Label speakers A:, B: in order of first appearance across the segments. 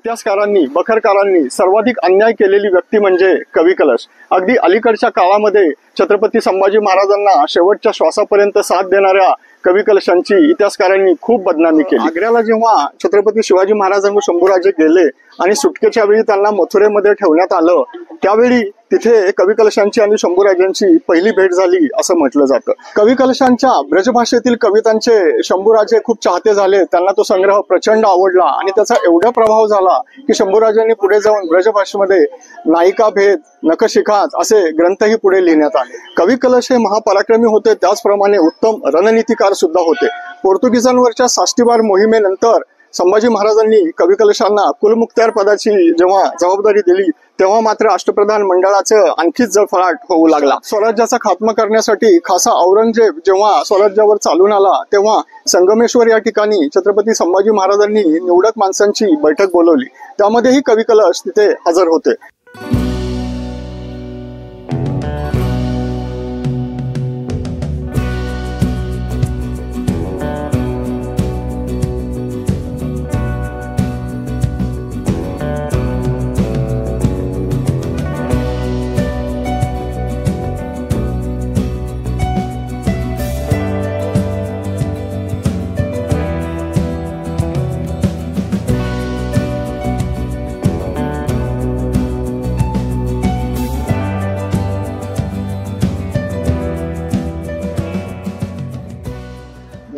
A: इतिहासकारांनी बखरकारांनी सर्वाधिक अन्याय केलेली व्यक्ती म्हणजे कवी कलश। अगदी अलीकडच्या काळामध्ये छत्रपती संभाजी महाराजांना शेवटच्या श्वासापर्यंत साथ देणाऱ्या कवी कलशांची इतिहासकारांनी खूप बदनामी केली। आग्र्याला जेव्हा छत्रपती शिवाजी महाराजांवर शंभूराजे गेले आणि सुटकेच्या वेळी त्यांना मथुरेमध्ये ठेवण्यात आलं, त्यावेळी तिथे कवी कलशांची आणि शंभूराजांची पहिली भेट झाली असं म्हटलं जातं। कवी कलशांच्या ब्रजभाषेतील कवितांचे शंभूराजे खूप चाहते झाले। त्यांना तो संग्रह प्रचंड आवडला आणि त्याचा एवढा प्रभाव झाला की शंभूराजांनी पुढे जाऊन ब्रजभाषेमध्ये नायिका भेद, नखशिखाच असे ग्रंथही पुढे लिहिण्यात आले। कवी कलश हे महापराक्रमी होते, त्याचप्रमाणे उत्तम रणनीतिकार सुद्धा होते। पोर्तुगीजांवरच्या साष्टीवार मोहिमेनंतर संभाजी महाराजांनी कवी कलशांना कुलमुख्तार पदाची जेव्हा जबाबदारी दिली, तेव्हा मात्र अष्टप्रधान मंडळाचं आणखीच जळफळाट होऊ लागला। स्वराज्याचा खात्मा करण्यासाठी खासा औरंगजेब जेव्हा स्वराज्यावर चालून आला, तेव्हा संगमेश्वर या ठिकाणी छत्रपती संभाजी महाराजांनी निवडक माणसांची बैठक बोलवली। त्यामध्येही कवी कलश तिथे हजर होते।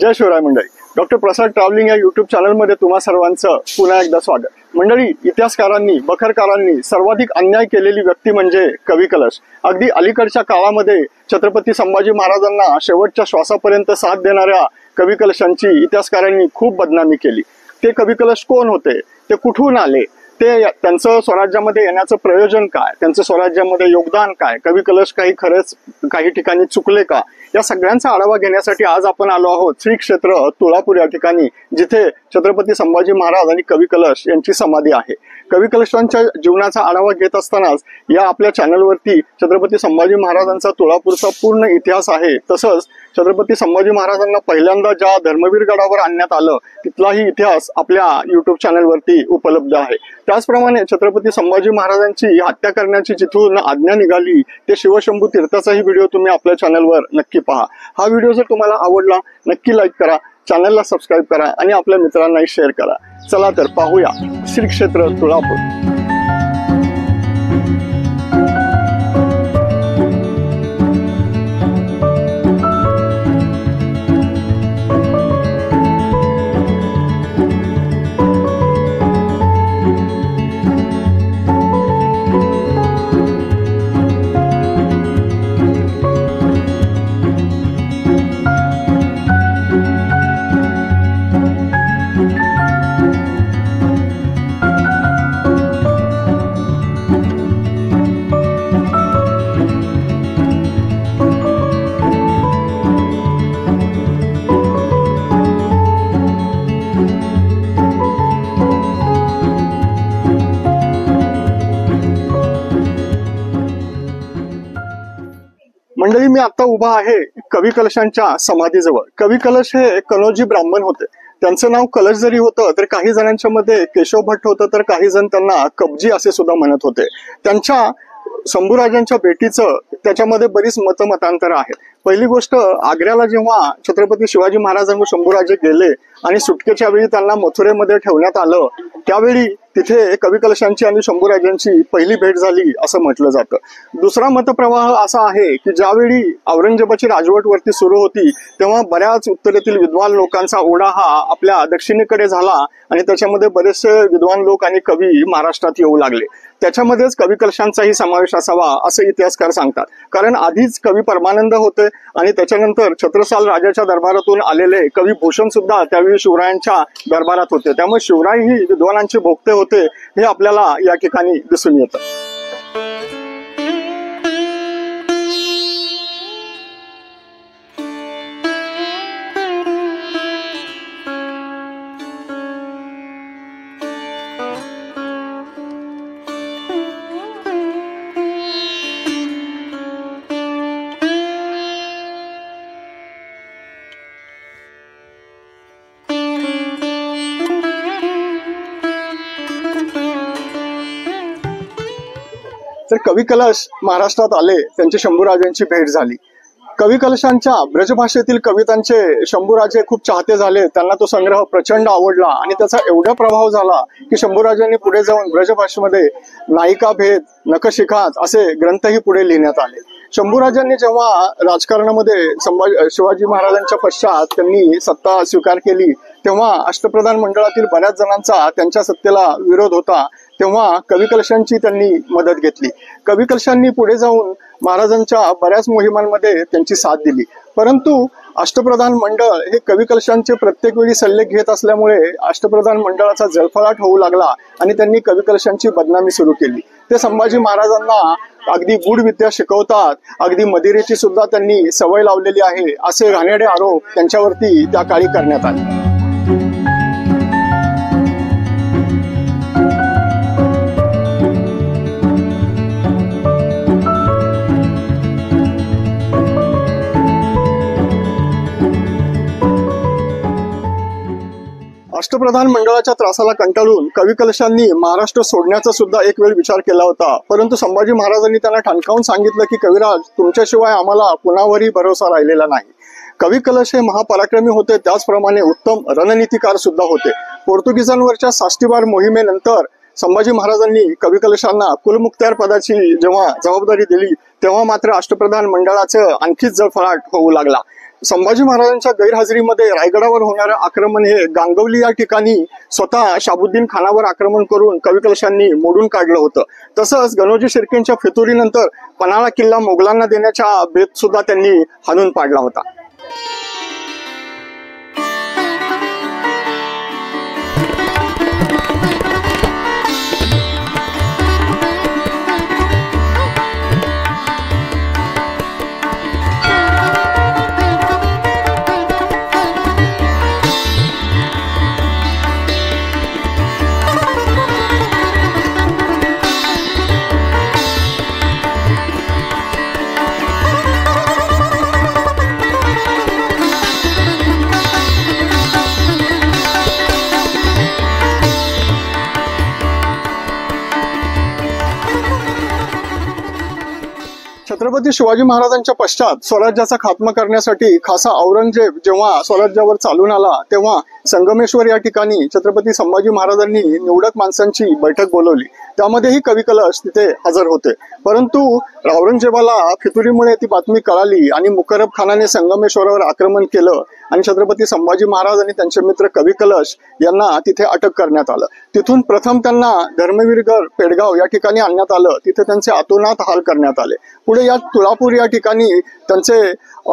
A: जय शिवराय मंडळी, डॉक्टर प्रसाद ट्रॅव्हलिंग या युट्यूब चॅनल मध्ये तुम्हा सर्वांचं पुन्हा एकदा स्वागत। मंडळी, इतिहासकारांनी बखरकारांनी सर्वाधिक अन्याय केलेली व्यक्ती म्हणजे कवी कलश। अगदी अलीकडच्या काळामध्ये छत्रपती संभाजी महाराजांना शेवटच्या श्वासापर्यंत साथ देणाऱ्या कवी कलशांची इतिहासकारांनी खूप बदनामी केली। ते कवी कलश कोण होते, ते कुठून आले, ते त्यांचं स्वराज्यामध्ये येण्याचं प्रयोजन काय, त्यांचं स्वराज्यामध्ये योगदान काय, कवी कलश खरंच काही ठिकाणी चुकले का, या सगळ्यांचा आढावा घेण्यासाठी आज आपण आलो आहोत श्री क्षेत्र तुळापूर या ठिकाणी, जिथे छत्रपती संभाजी महाराज आणि कवी कलश यांची समाधी आहे। कवी कलशांच्या जीवनाचा आढावा घेत असतानाच या आपल्या चॅनलवरती छत्रपती संभाजी महाराजांचा तुळापूरचा पूर्ण इतिहास आहे। तसंच छत्रपती संभाजी महाराजांना पहिल्यांदा ज्या धर्मवीर गडावर आणण्यात आलं, तिथलाही इतिहास आपल्या युट्यूब चॅनलवरती उपलब्ध आहे। त्याचप्रमाणे छत्रपती संभाजी महाराजांची हत्या करण्याची जिथून आज्ञा निघाली ते शिवशंभू तीर्थाचाही व्हिडिओ तुम्ही आपल्या चॅनलवर नक्की पहा। हा व्हिडिओ जर तुम्हाला आवडला नक्की लाईक करा, चॅनलला सबस्क्राईब करा आणि आपल्या मित्रांनाही शेअर करा। चला तर पाहूया श्री क्षेत्र तुळापूर। मंडळी, मी आता उभा आहे कवी कलशांच्या समाधीजवळ। कवी कलश हे कनोजी ब्राह्मण होते। त्यांचं नाव कलश जरी होतं तर काही जणांच्या मध्ये केशव भट्ट होतं, तर काही जण त्यांना कबजी असे सुद्धा म्हणत होते। त्यांच्या शंभूराजांच्या भेटीचं त्याच्यामध्ये बरीच मतमतांतर आहेत। पहिली गोष्ट, आग्र्याला जेव्हा छत्रपती शिवाजी महाराजांवर शंभूराजे गेले आणि सुटकेच्या वेळी त्यांना मथुरेमध्ये ठेवण्यात आलं, त्यावेळी तिथे कवी कलशांची आणि शंभूराजांची पहिली भेट झाली असं म्हटलं जातं। दुसरा मतप्रवाह असा आहे की ज्यावेळी औरंगजेबाची राजवट वरती सुरू होती, तेव्हा बऱ्याच उत्तरेतील विद्वान लोकांचा ओढा हा आपल्या दक्षिणेकडे झाला आणि त्याच्यामध्ये बरेचसे विद्वान लोक आणि कवी महाराष्ट्रात येऊ लागले। त्याच्यामध्येच कवी कलशांचाही समावेश असावा असे इतिहासकार सांगतात, कारण आधीच कवी परमानंद होते आणि त्याच्यानंतर छत्रसाल राजाच्या दरबारातून आलेले कवी भूषण सुद्धा त्यावेळी शिवरायांच्या दरबारात होते। त्यामुळे शिवराय ही विद्वानांचे भोगते होते हे आपल्याला या ठिकाणी दिसून येतं। तर कवी कलश महाराष्ट्रात आले, त्यांची शंभूराजांची भेट झाली. कवी कलशांच्या ब्रजभाषेतील कवितांचे शंभूराजे खूप चाहते झाले. त्यांना तो संग्रह प्रचंड आवडला आणि त्याचा एवढा प्रभाव झाला की शंभूराजांनी पुढे जाऊन ब्रजभाषेमध्ये नायिका भेद, नखशिखात असे ग्रंथही पुढे लिहिण्यात आले. शंभूराजांनी जेव्हा राजकारणामध्ये शिवाजी महाराजांच्या पश्चात त्यांनी सत्ता स्वीकार केली, तेव्हा अष्टप्रधान मंडळातील बऱ्याच जणांचा त्यांच्या सत्तेला विरोध होता. तेव्हा कवी कलशांची त्यांनी मदत घेतली. कवी कलशांनी पुढे जाऊन महाराजांच्या बऱ्याच मोहिमांमध्ये त्यांची साथ दिली. परंतु अष्टप्रधान मंडळ हे कवी कलशांचे प्रत्येक वेळी सल्ले घेत असल्यामुळे अष्टप्रधान मंडळाचा जळफळाट होऊ लागला आणि त्यांनी कवी कलशांची बदनामी सुरू केली. ते संभाजी महाराजांना अगदी गूढ विद्या शिकवतात, अगदी मदिरेची सुद्धा त्यांनी सवय लावलेली आहे, असे घाणेरडे आरोप त्यांच्यावरती त्या काळी करण्यात आले. अष्टप्रधान मंडळाच्या त्रासाला कंटाळून कवी कलशांनी महाराष्ट्र सोडण्याचा सुद्धा एक वेळ विचार केला होता. परंतु संभाजी महाराजांनी त्यांना ठणकावून सांगितलं की कविराज, तुमच्याशिवाय आम्हाला कुणावरही भरोसा राहिलेला नाही. कवी कलश हे महापराक्रमी होते, त्याचप्रमाणे उत्तम रणनीतिकार सुद्धा होते. पोर्तुगीजांवरच्या साष्टीवार मोहिमेनंतर संभाजी महाराजांनी कवी कलशांना कुलमुखत्यार पदाची जेव्हा जबाबदारी दिली, तेव्हा मात्र अष्टप्रधान मंडळाचं आणखीच जळफळाट होऊ लागला. संभाजी महाराजांच्या गैरहजेरीमध्ये रायगडावर होणारं आक्रमण हे गांगवली या ठिकाणी स्वतः शाबुद्दीन खानावर आक्रमण करून कवी कलशांनी मोडून काढलं होतं. तसंच गणोजी शिर्केंच्या फितुरीनंतर पन्हाळा किल्ला मोगलांना देण्याच्या बेत सुद्धा त्यांनी हाणून पाडला होता. छत्रपती शिवाजी महाराजांच्या पश्चात स्वराज्याचा खात्मा करण्यासाठी खासा औरंगजेब जेव्हा स्वराज्यावर चालून आला, तेव्हा संगमेश्वर या ठिकाणी छत्रपती संभाजी महाराजांनी निवडक माणसांची बैठक बोलवली. त्यामध्येही कवी कलश तिथे हजर होते. परंतु औरंगजेबाला फितुरीमुळे ती बातमी कळाली आणि मुकरब खानाने संगमेश्वरावर आक्रमण केलं आणि छत्रपती संभाजी महाराज आणि त्यांचे मित्र कवी कलश यांना तिथे अटक करण्यात आलं. तिथून प्रथम त्यांना धर्मवीरगड पेडगाव या ठिकाणी आणण्यात आलं. तिथे त्यांचे अतोनात हाल करण्यात आले. पुढे या तुळापूर या ठिकाणी त्यांचे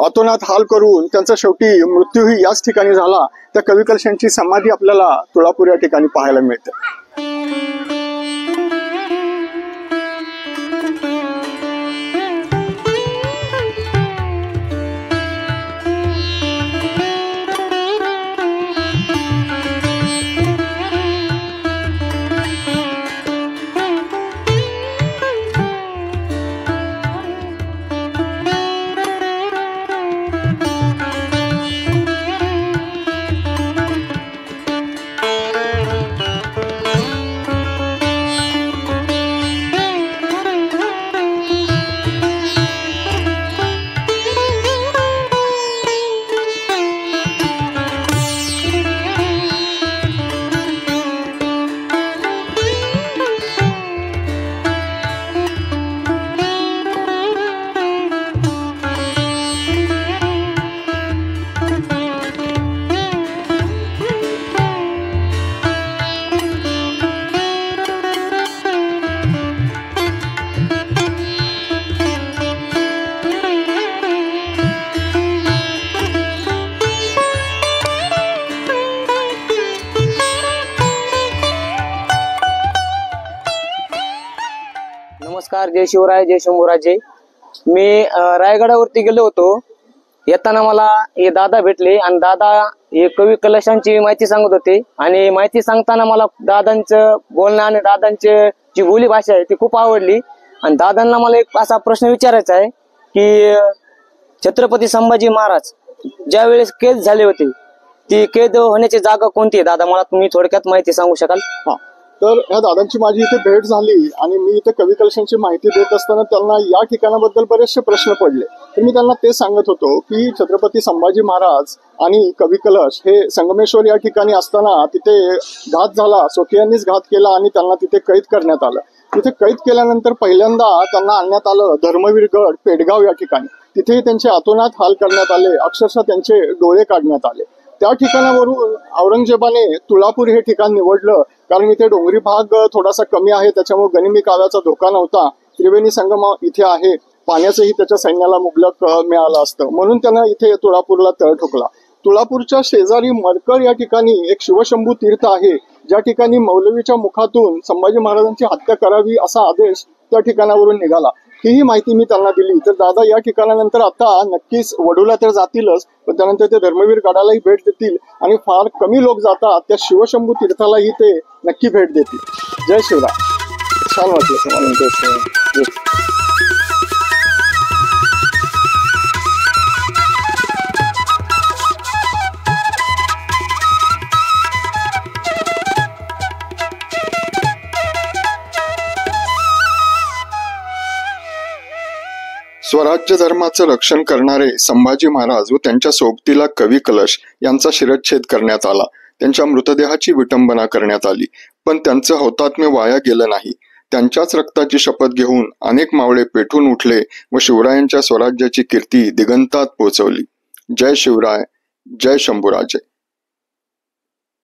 A: अतोनात हाल करून त्यांचा शेवटी मृत्यूही याच ठिकाणी झाला. त्या कवी कलशांची समाधी आपल्याला तुळापूर या ठिकाणी पाहायला मिळते.
B: नमस्कार, जय शिवराय, जय शंभूराजे. मी रायगडावरती गेलो होतो. येताना मला हे दादा भेटले आणि दादा हे कवी कलशांची माहिती सांगत होते. आणि माहिती सांगताना मला दादांचं बोलणं आणि दादांची जी बोली भाषा आहे ती खूप आवडली. आणि दादांना मला एक असा प्रश्न विचारायचा आहे की छत्रपती संभाजी महाराज ज्या वेळेस कैद झाले होते, ती कैद होण्याची जागा कोणती आहे दादा? मला तुम्ही थोडक्यात माहिती सांगू शकाल?
A: तर ह्या दादांची माझी इथे भेट झाली आणि मी इथे कवी कलशांची माहिती देत असताना त्यांना या ठिकाणाबद्दल बरेचसे प्रश्न पडले. तर मी त्यांना ते सांगत होतो की छत्रपती संभाजी महाराज आणि कवी कलश हे संगमेश्वर या ठिकाणी असताना तिथे घात झाला, स्वकीयांनीच घात केला आणि त्यांना तिथे कैद करण्यात आलं. तिथे कैद केल्यानंतर पहिल्यांदा त्यांना आणण्यात आलं धर्मवीर गड पेडगाव या ठिकाणी. तिथेही त्यांचे अतोनात हाल करण्यात आले, अक्षरशः त्यांचे डोळे काढण्यात आले. त्या ठिकाणावरून औरंगजेबाने तुळापूर हे ठिकाण निवडलं, कारण इथे डोंगरी भाग थोडासा कमी आहे, त्याच्यामुळे गनिमी काव्याचा धोका नव्हता. त्रिवेणी संगम इथे आहे, पाण्याचंही त्याच्या सैन्याला मुबलक मिळालं असतं, म्हणून त्यानं इथे तुळापूरला तळ ठोकला. तुळापूरच्या शेजारी मरकळ या ठिकाणी एक शिवशंभू तीर्थ आहे, ज्या ठिकाणी मौलवीच्या मुखातून संभाजी महाराजांची हत्या करावी असा आदेश त्या ठिकाणावरून निघाला. ही माहिती मी त्यांना दिली. तर दादा या ठिकाणानंतर आता नक्कीच वडूला तर जातीलच, पण त्यानंतर ते धर्मवीर गडालाही भेट देतील आणि फार कमी लोक जातात त्या शिवशंभू तीर्थालाही ते नक्की भेट देतील. जय शिवराय. छान वाटलं तुम्हाला. स्वराज्य धर्माचं रक्षण करणारे संभाजी महाराज व त्यांच्या सोबतीला कवी कलश यांचा शिरच्छेद करण्यात आला. त्यांच्या मृतदेहाची विटंबना करण्यात आली, पण त्यांचं हौतात्म्य वाया गेलं नाही. त्यांच्याच रक्ताची शपथ घेऊन अनेक मावळे पेटून उठले व शिवरायांच्या स्वराज्याची कीर्ती दिगंतात पोहोचवली. जय शिवराय, जय शंभूराजे.